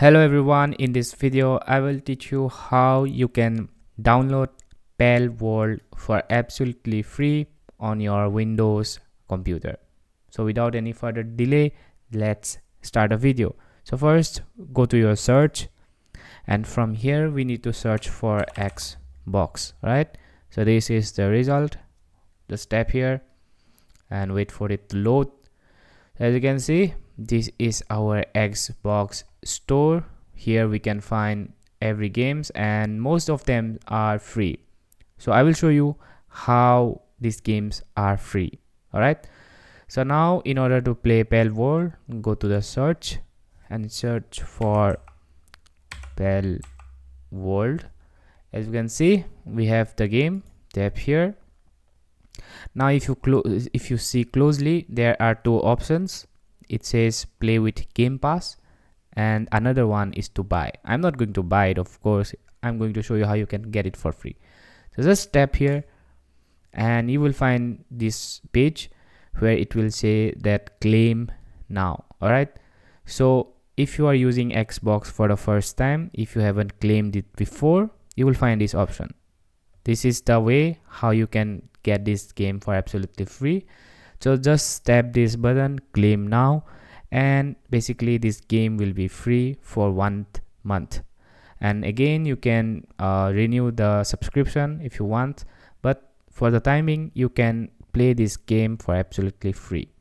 Hello everyone, in this video I will teach you how you can download Palworld for absolutely free on your Windows computer. So without any further delay, let's start a video. So first go to your search, and from here we need to search for Xbox, right? So this is the result. Just tap here and wait for it to load. As you can see, this is our Xbox store. Here we can find every games and most of them are free. So I will show you how these games are free. Alright, so now in order to play Palworld, go to the search and search for Palworld. As you can see, we have the game. Tap here. Now if you see closely, there are two options. It says play with Game Pass and another one is to buy. I'm not going to buy it, of course. I'm going to show you how you can get it for free. So just tap here and you will find this page where it will say that claim now. Alright, so if you are using Xbox for the first time, if you haven't claimed it before, you will find this option. This is the way how you can get this game for absolutely free. So just tap this button, claim now, and basically this game will be free for 1 month. And again, you can renew the subscription if you want, but for the timing you can play this game for absolutely free.